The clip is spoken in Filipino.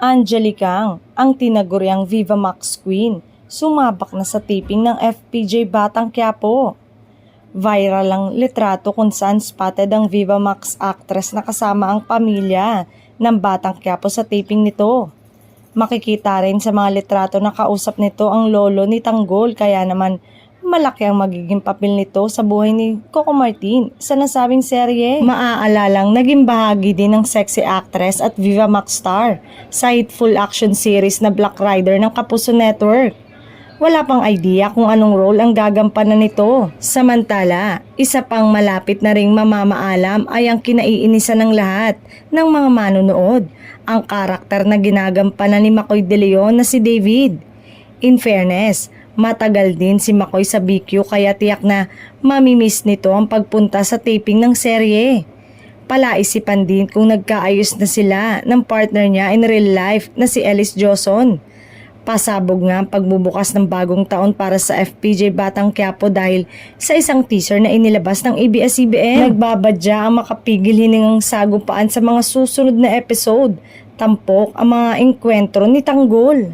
Angelica, ang tinaguriang Viva Max Queen, sumabak na sa taping ng FPJ Batang Quiapo. Viral ang litrato kung saan spotted ang Viva Max actress na kasama ang pamilya ng Batang Quiapo sa taping nito. Makikita rin sa mga litrato na kausap nito ang lolo ni Tanggol, kaya naman malaki ang magiging papel nito sa buhay ni Coco Martin sa nasabing serye. Maaalalang naging bahagi din ng sexy actress at Viva Max star sa hitful action series na Black Rider ng Kapuso Network. Wala pang idea kung anong role ang gagampanan nito. Samantala, isa pang malapit na ring mamamaalam ay ang kinaiinisan ng lahat ng mga manonood, ang karakter na ginagampanan ni Makoy De Leon na si David. In fairness, matagal din si Makoy sa BQ kaya tiyak na mamimiss nito ang pagpunta sa taping ng serye. Palaisipan din kung nagkaayos na sila ng partner niya in real life na si Ellis Joson. Pasabog nga ang pagbubukas ng bagong taon para sa FPJ Batang Quiapo dahil sa isang teaser na inilabas ng ABS-CBN. Nagbabadya ang makapigil hiningang sagupaan sa mga susunod na episode. Tampok ang mga engkwentro ni Tanggol.